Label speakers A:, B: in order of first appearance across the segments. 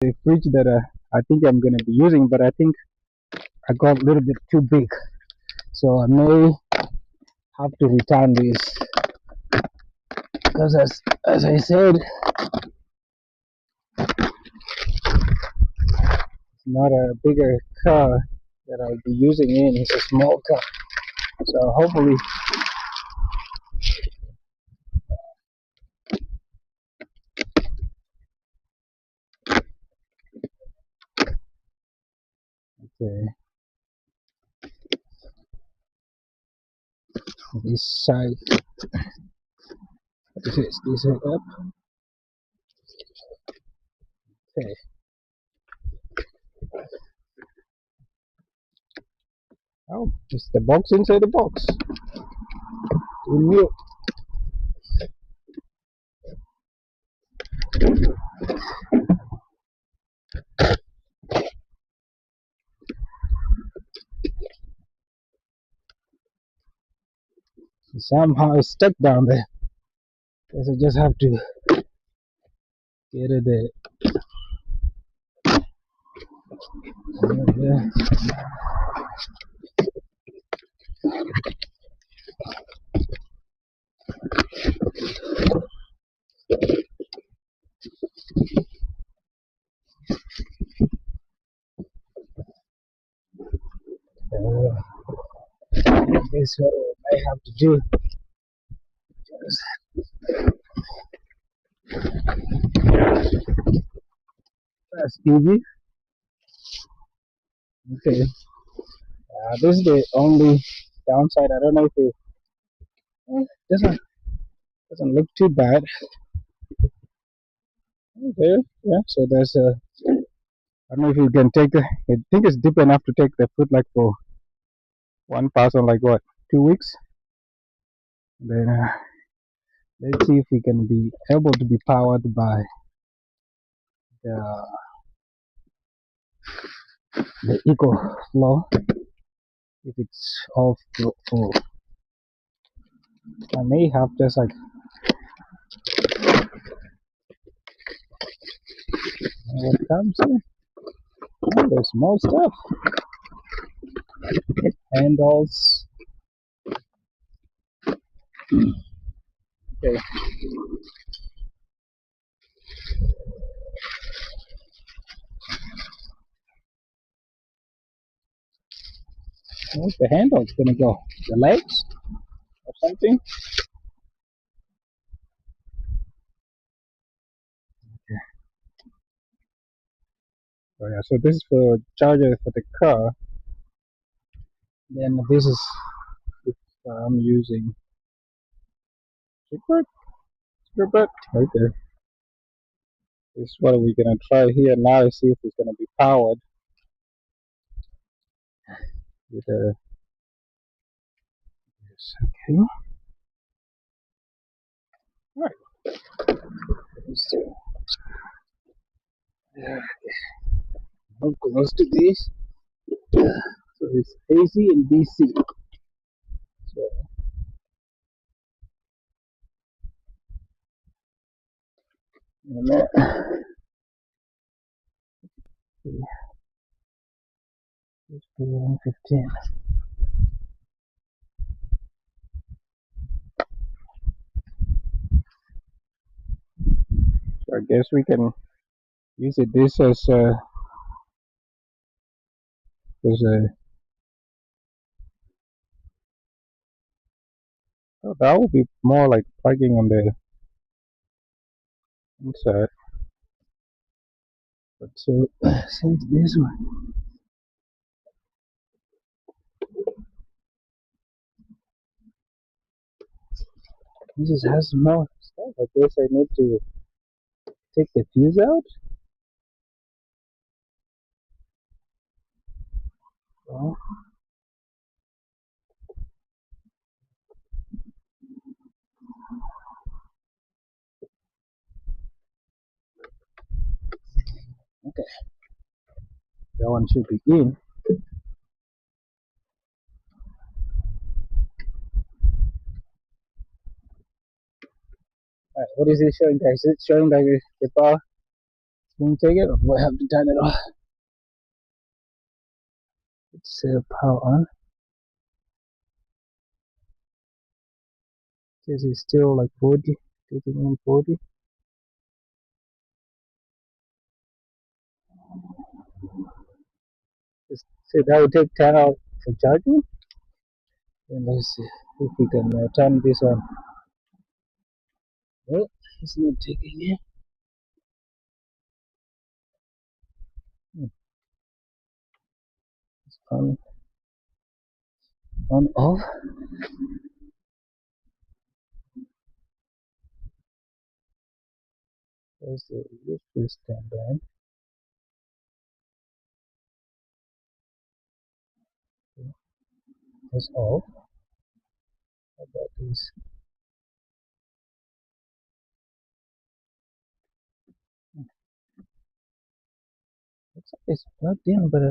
A: the fridge that I think I'm gonna be using, but I think I got a little bit too big, so I may have to return this because as I said, it's not a bigger car that I'll be using in. It's a small car, so hopefully. Okay, this side. This side up. Okay. Oh, it's the box inside the box. New. Somehow it's stuck down there. Guess I just have to get it there. Yeah. Guess what I have to do. That's easy. Okay. This is the only downside. I don't know if it doesn't look too bad. Okay. Yeah. So there's a. I don't know if you can take the. I think it's deep enough to take the foot like for one person, like what, 2 weeks. Then let's see if we can be able to be powered by the eco flow. If it's all full, I may have just like what comes in. Oh, there's more stuff. Handles. Okay. Where's the handles gonna go? The legs or something? Okay. Oh yeah. So this is for charger for the car. Then this is if I'm using secret. Okay. This is what we're gonna try here now. See if it's gonna be powered with a. Yes, okay. All right. Let's see. Yeah. How close to this? So it's AC and DC. So let's put it on 15. So I guess we can use it this as a oh, that would be more like plugging on the inside. But so since this one, this has more stuff. I guess I need to take the fuse out. Oh, okay, that one should be in. Alright, what is it showing guys? Is it showing like the bar Can you take it or do I have to turn it off? It's power on. This is still like 40, taking in 40. So that would take 10 out for charging. And let's see if we can turn this on. Well, it's not taking it. It's on off. There's the USB standby. That's off. How about this? Looks like it's plugged in, but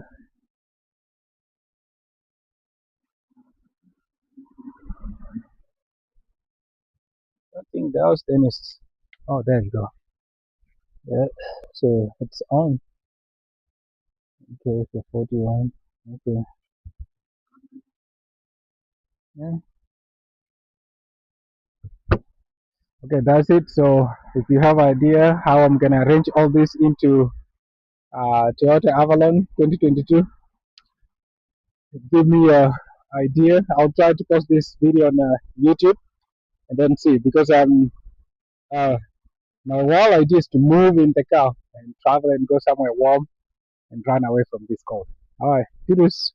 A: nothing else. Then it's oh, there you go. Yeah, so it's on. Okay, for 41. Okay, yeah. Okay, that's it. So if you have idea how I'm gonna arrange all this into Toyota Avalon 2022, give me a idea. I'll try to post this video on YouTube and then see, because uh, my whole idea is to move in the car and travel and go somewhere warm and run away from this cold. All right, do this.